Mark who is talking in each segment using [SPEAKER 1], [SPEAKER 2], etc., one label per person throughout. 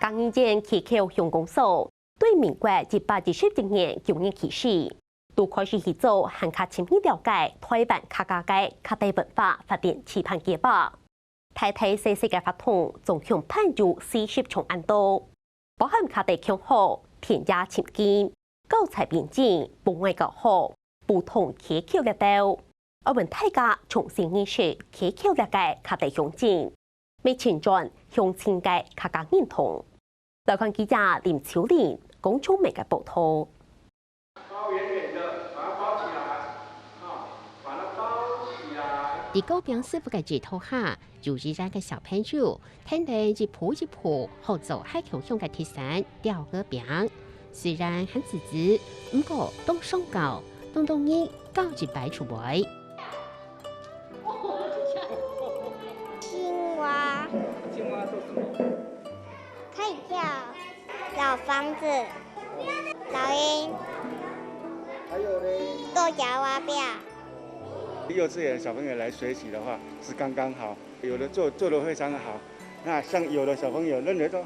[SPEAKER 1] 嘉义县溪口乡公所对民国127年9月起始，都开始去做和较深入了解台湾客家嘅客家文化发展期盼计划。太太细细嘅法统总共判入40重案度，包含客家腔号、田野情境、教材编辑、本外教学、不同溪口列岛。我们大家重新认识溪口列嘅客家乡景，未前转乡亲嘅客家认同。来看记者林秋玲、龚聪明嘅报道。
[SPEAKER 2] 包圆圆的，把它包起来，把它包起来。
[SPEAKER 3] 伫高平师傅嘅指导下，有依然嘅小朋友，天地一步一步学做海口乡嘅铁伞吊个饼。虽然很自知，不过当上教，当日教一摆出来。
[SPEAKER 4] 青蛙，
[SPEAKER 2] 青蛙做什么？
[SPEAKER 4] 可以跳，老房子，老鹰，
[SPEAKER 2] 还有呢？
[SPEAKER 4] 做夹娃表。
[SPEAKER 5] 幼稚园小朋友来学习的话是刚刚好，有的做得非常好。那像有的小朋友认为说，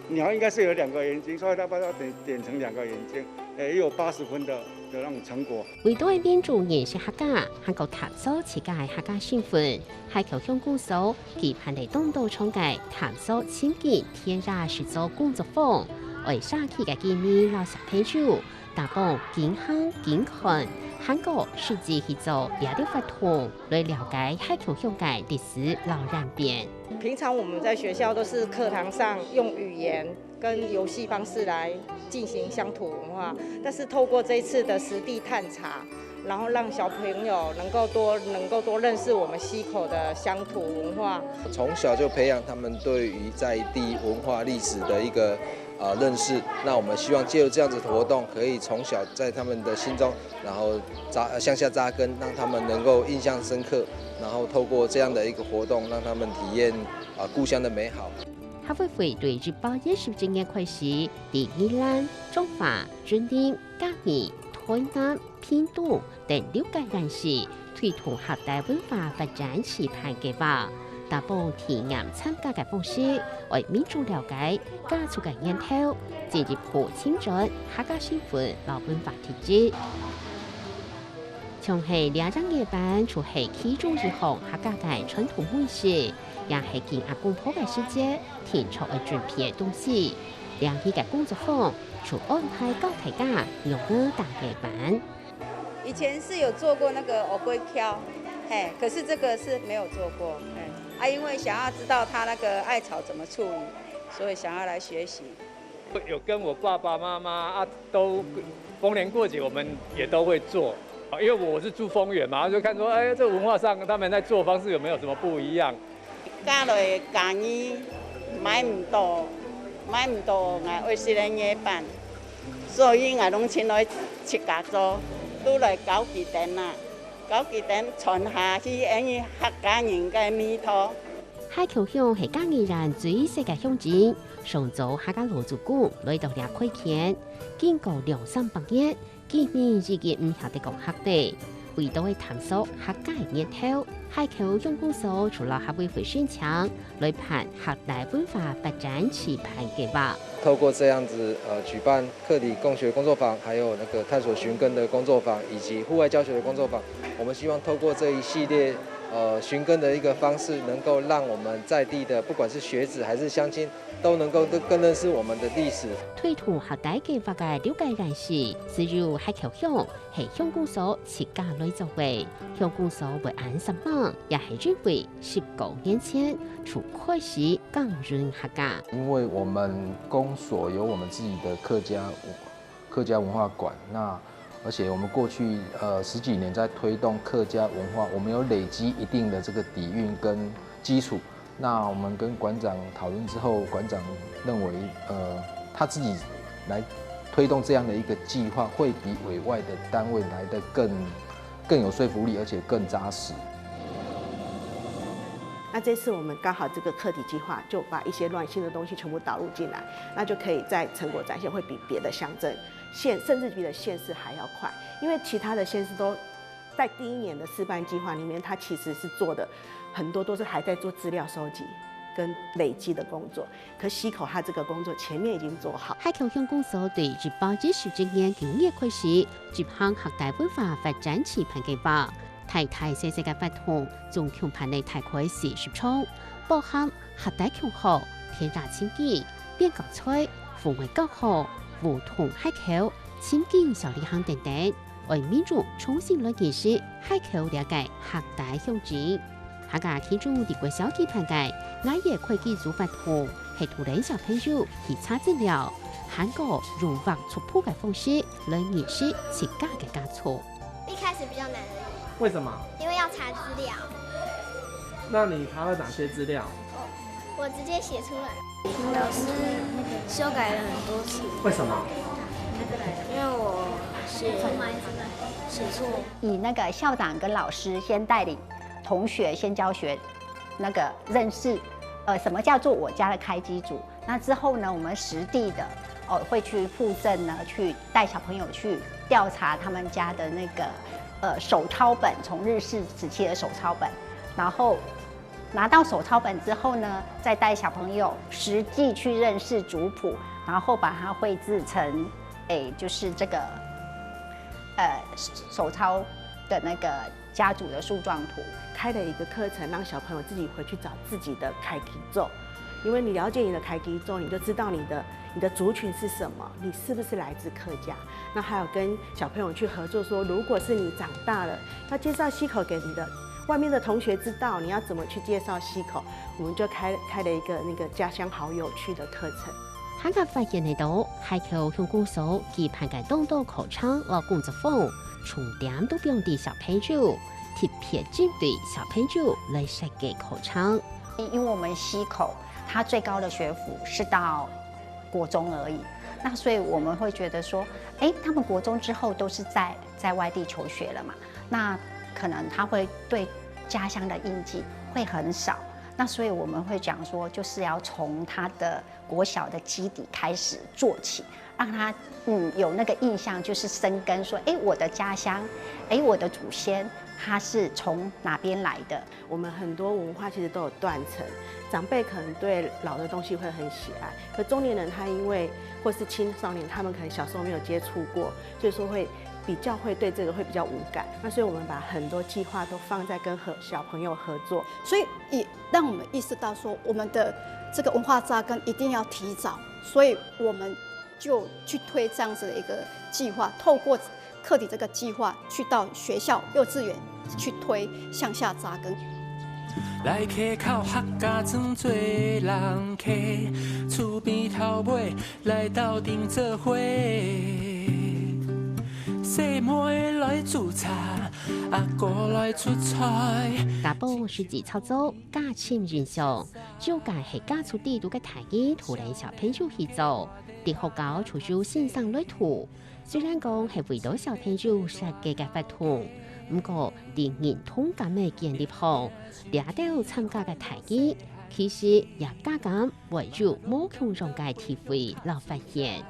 [SPEAKER 5] 鸟应该是有2个眼睛，所以他把它点成2个眼睛，也有80分的那种成果。
[SPEAKER 3] 为多的民众认识客家，还有探索自家的客家身份，海口乡公所期盼地东道创界探索亲近天然实作工作坊，为社区嘅居民老小朋友打帮健康健康。韩国实际去做亚的法统，来了解海口乡界历史老演变。
[SPEAKER 6] 平常我们在学校都是课堂上用语言跟游戏方式来进行乡土文化，但是透过这一次的实地探查，然后让小朋友能够多认识我们溪口的乡土文化。
[SPEAKER 7] 从小就培养他们对于在地文化历史的一个认识。那我们希望借由这样子的活动，可以从小在他们的心中，然后向下扎根，让他们能够印象深刻。然后透过这样的一个活动，让他们体验故乡的美好。
[SPEAKER 3] 客委会对日8月17日开始，伫宜兰、中华、云林、嘉义、台南、屏东等6个县市推动客家文化发展期盼计划。打帮体验参加嘅方式，为民众了解加速嘅研讨，进一步清转客家身份老文化体制。从系2张夜班，除系其中一项客家嘅传统美食，也系见阿公婆嘅世界填出嘅准备东西。两期嘅工作坊，除安排教大家用个大夜班。
[SPEAKER 8] 以前是有做过那个藕龟漂，可是这个是没有做过，因为想要知道它那个艾草怎么处理，所以想要来学习。
[SPEAKER 9] 有跟我爸爸妈妈都逢年过节我们也都会做，因为我是住丰原嘛，就看说，这文化上他们在做方式有没有什么不一样？
[SPEAKER 8] 加来家己买唔到，20年夜班，所以我拢请来七家做，都来搞几点啦。搞几点传下去，因客家人嘅味道。
[SPEAKER 3] 海口乡系嘉义人最世界乡镇，上早客家老祖公来到俩开垦，经过200-300年，居民已经唔晓得讲客地。为到去探索客家嘅研讨，海口乡公所除了客委会宣强来办客家文化发展期盼计划。
[SPEAKER 7] 透过这样子举办课理共学工作坊，还有那个探索寻根的工作坊，以及户外教学的工作坊，我们希望透过这一系列寻根的一个方式，能够让我们在地的不管是学子还是乡亲，都能够更认识我们的历史。
[SPEAKER 3] 推动客家计划嘅了解人士，只有海口乡系乡公所自家来作为，乡公所为安什么，也系认为19年前从开始讲润客家。
[SPEAKER 10] 因为我们公所有我们自己的客家文化馆，那而且我们过去10几年在推动客家文化，我们有累积一定的这个底蕴跟基础。那我们跟馆长讨论之后，馆长认为他自己来推动这样的一个计划，会比委外的单位来得更有说服力，而且更扎实。
[SPEAKER 11] 那这次我们刚好这个课题计划就把一些乱新的东西全部导入进来，那就可以在成果展现会比别的乡镇甚至比的县市还要快，因为其他的县市都在第1年的示范计划里面，它其实是做的很多都是还在做资料收集，跟累积的工作。可溪口它这个工作前面已经做好。
[SPEAKER 3] 海口乡公所对18-19年9月開始接向學大文化發展期盼計劃，太太細細嘅發動，從強盤內大概40場，包含學大強學、天然清潔、變革菜、風味教學、梧桐海口、清潔小禮行等等，為民眾重新來認識海口了解學大鄉址。客家天主地國小期盼計，我也會記住發動，係土人小朋友去查資料，韓國融入族譜嘅方式來認識自家嘅家族。
[SPEAKER 4] 一開始比較難而已。
[SPEAKER 12] 為什麼？
[SPEAKER 4] 因為要查資料。
[SPEAKER 12] 那你查了哪些資料？
[SPEAKER 4] 我直接寫出來。老師修改了很多次。
[SPEAKER 12] 為什麼？
[SPEAKER 4] 因為我寫錯。
[SPEAKER 13] 以那個校長跟老師先帶領同學先教學，那個認識，什麼叫做我家的開機組。那之後呢，我們實地的會去附贈呢，去帶小朋友去調查他們家的那個手抄本，從日式時期的手抄本，然後拿到手抄本之後呢，再帶小朋友實際去認識族譜，然後把它繪製成，就是這個手抄的那個家族的樹狀圖。
[SPEAKER 11] 開了一個課程，讓小朋友自己回去找自己的開基咒，因為你了解你的開基咒，你就知道你的族群是什麼，你是不是來自客家。那還有跟小朋友去合作說，如果是你長大了，要介紹溪口給你的外面的同學知道，你要怎麼去介紹溪口，我們就開了一個那個家鄉好有趣的課程。
[SPEAKER 3] 客家發現嚟到海口鄉公所期盼嘅當道口腔和工作坊，重點都俾啲小朋友特別針對小朋友來設計口腔。
[SPEAKER 13] 因為我們溪口它最高的學府是到國中而已，那所以我們會覺得說，他們國中之後都是在外地求學了嘛，那可能他會對家鄉的印記會很少。那所以我們會講說，就是要從他的國小的基底開始做起，讓他有那個印象，就是生根說，我的家鄉，我的祖先他是從哪邊來的。
[SPEAKER 11] 我們很多文化其實都有斷層，長輩可能對老的東西會很喜愛，可中年人他因為或是青少年，他們可能小時候沒有接觸過，所以說會比較會對這個會比較無感。那所以我們把很多計劃都放在跟小朋友合作，
[SPEAKER 14] 所以也讓我們意識到說，我們的這個文化扎根一定要提早，所以我們就去推這樣子的一個計劃，透過課題這個計劃去到學校、幼稚園去推向下扎根。
[SPEAKER 15] 來溪口客家莊做人客，厝邊頭尾來鬥陣做伙，細妹來煮茶，阿哥來出菜。
[SPEAKER 3] 家寶實際操作，家親人上，就該係家族地圖嘅提議，同人小朋友去做，啲學校處處線上來圖。雖然講係為到小朋友設計嘅發圖，不過啲認同感嘅建立後，掠到參加嘅提議，其實也加減為入冇強壯嘅體會老發現。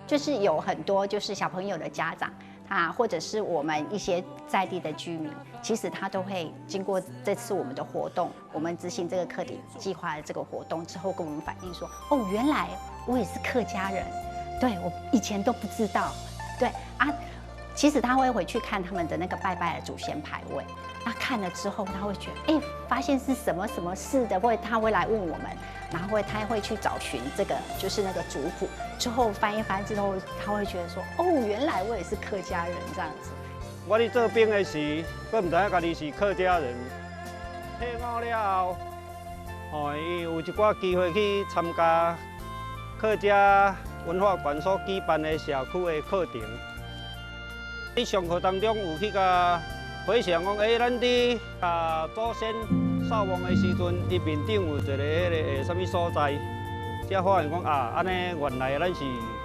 [SPEAKER 13] 就是有很多就是小朋友的家長啊，或者是我們一些在地的居民，其實他都會經過這次我們的活動，我們執行這個課題計劃的這個活動之後，跟我們反映說，哦，原來我也是客家人，對，我以前都不知道，對啊，其實他會回去看他們的那個拜拜的祖先牌位，那看了之後，他會覺得，發現是什麼什麼事的，他會來問我們，然後他會去找尋這個就是那個族譜，之後翻一翻之後，他會覺得說，哦，原來我也是客家人這樣子。
[SPEAKER 2] 我哋做兵的時，我唔知影家己是客家人。退伍了後，有一寡機會去參加客家文化館所舉辦的社區的課程。喺上課當中有去個回想講，咱佇祖先掃墓的時陣，伊面頂有一個迄個什麼所在，才發現講安尼原來咱是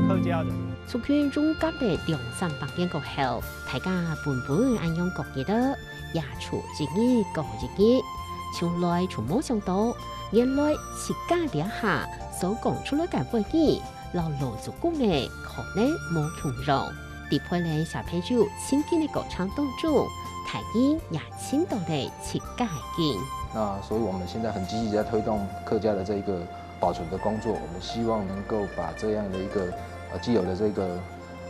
[SPEAKER 2] 客家人。
[SPEAKER 3] 族群中隔的200-300年過後，大家本安養各嘢得，也處一日過一日。從來從冇想到，原來自家底下所講出來嘅話語，老老族公嘅可能冇強弱。地配咧小朋友親近嘅歌唱當中，提議也聽到咧自家嘅。
[SPEAKER 10] 那所以我们现在很积极在推动客家的这一个保存的工作，我们希望能够把这样的一个既有的这个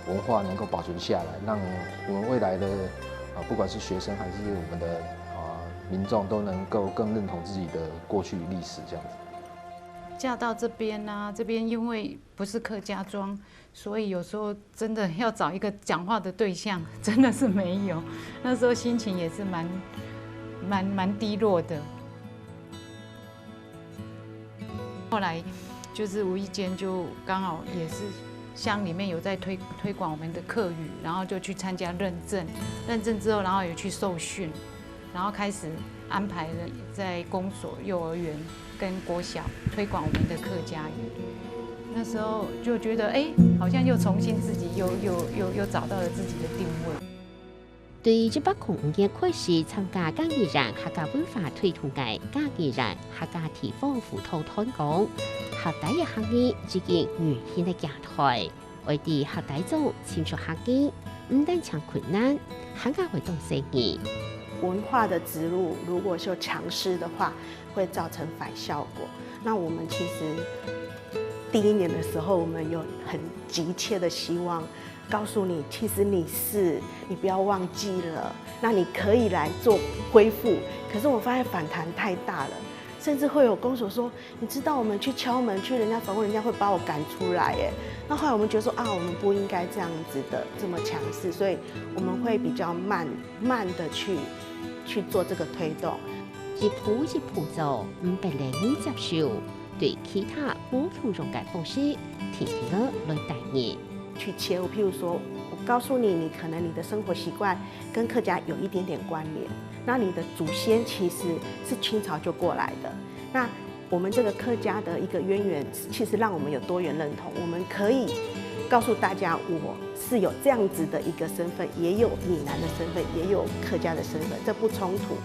[SPEAKER 10] 文化能够保存下来，让我们未来的不管是学生还是我们的民众都能够更认同自己的过去历史这样子。
[SPEAKER 16] 嫁到这边啊，这边因为不是客家庄，所以有时候真的要找一个讲话的对象，真的是没有。那时候心情也是蛮低落的。后来就是无意间就刚好也是乡里面有在推广我们的客语，然后就去参加认证，认证之后，然后也去受训，然后开始安排了在公所、幼儿园跟国小推广我们的客家语。那时候就觉得，好像又重新自己又找到了自己的定位。
[SPEAKER 3] 对105年开始参加嘉义人客家文化推动的嘉义人客家地方辅导推广，客家嘅行业已經原先嘅形態，為啲客家族遷出客家，唔但搶困難，客家活動生意。
[SPEAKER 11] 文化的植入，如果就强势的话，会造成反效果。那我们其实第一年的时候，我们有很急切的希望告诉你，其实你不要忘记了，那你可以来做恢复。可是我发现反弹太大了，甚至会有公所说，你知道我们去敲门去人家访问，人家会把我赶出来耶。那后来我们觉得说我们不应该这样子的这么强势，所以我们会比较慢的去做这个推动。
[SPEAKER 3] 一步做，唔被人接受，对其他不同融解方式，停了来带你
[SPEAKER 11] 去切入。譬如说，我告诉你，你可能你的生活习惯跟客家有一点点关联，那你的祖先其实是清朝就过来的。那我们这个客家的一个渊源，其实让我们有多元认同，我们可以告诉大家，我是有这样子的一个身份，也有闽南的身份，也有客家的身份，这不冲突。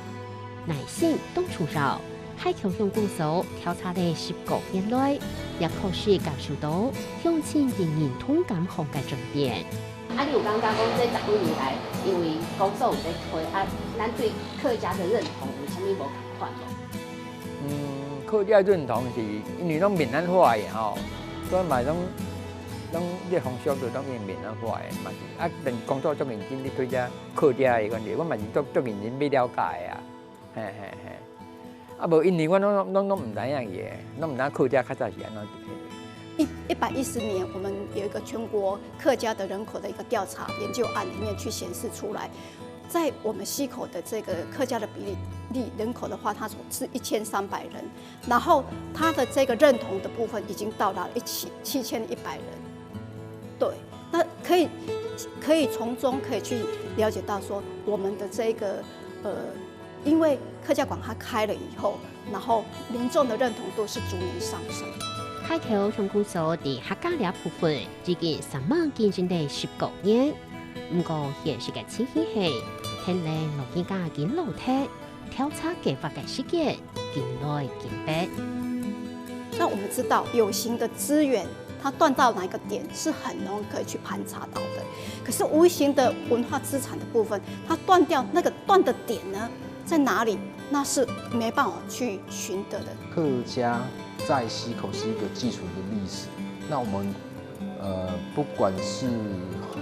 [SPEAKER 3] 耐性东出绕，海橋鄉公所調查了19年來，也確實感受到鄉親仍然同感行嘅轉變。
[SPEAKER 17] 你有感覺講這10幾年來，因為公所有在推咱對客家的認同有啥物無同款無？
[SPEAKER 18] 客家認同是因為攏閩南話嘅吼，所以嘛攏這風俗就攏用閩南話嘅嘛是。但工作足認真咧推這客家嘅關係，我嘛是足認真要了解啊。無因為我攏唔知影嘢，攏唔知客家較早是安怎。
[SPEAKER 14] 110年，我們有一個全國客家的人口的一個調查研究案裡面去顯示出來，在我們溪口的這個客家的比例人口的話，它是1300人，然後它的這個認同的部分已經到達7100人。對，那可以從中可以去了解到說，我們的這個因為客家館它開了以後，然後民眾的認同度是逐年上升。
[SPEAKER 3] 海橋鄉公所的客家料部分已經3萬見證的19年，不過現實嘅情形係，聽嚟老人家見老體，調查計劃嘅時間見來見別。
[SPEAKER 14] 那我們知道有形的資源，它斷到哪一個點是很容易可以去盤查到的，可是無形的文化資產的部分，它斷掉那個斷的點呢？在哪裡？那是沒辦法去尋得的。
[SPEAKER 10] 客家在溪口是一個寄存的歷史。那我們不管是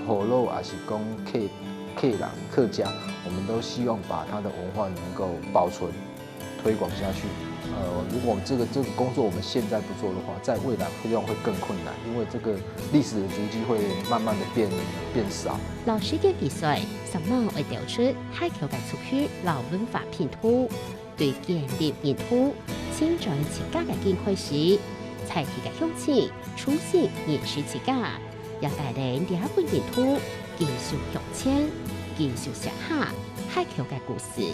[SPEAKER 10] 河洛還是講客人客家，我們都希望把它的文化能夠保存、推廣下去。如果我們這個工作我們現在不做的話，在未來會更困難，因為這個歷史的足跡會慢慢的變少。
[SPEAKER 3] 老師嘅比賽3萬會調出海橋嘅出區老文化拼圖，對建立拼圖，先在自家嘅見開始，才提嘅鄉親出現認識自家，也帶領第2本拼圖繼續向前，繼續寫下海橋嘅故事。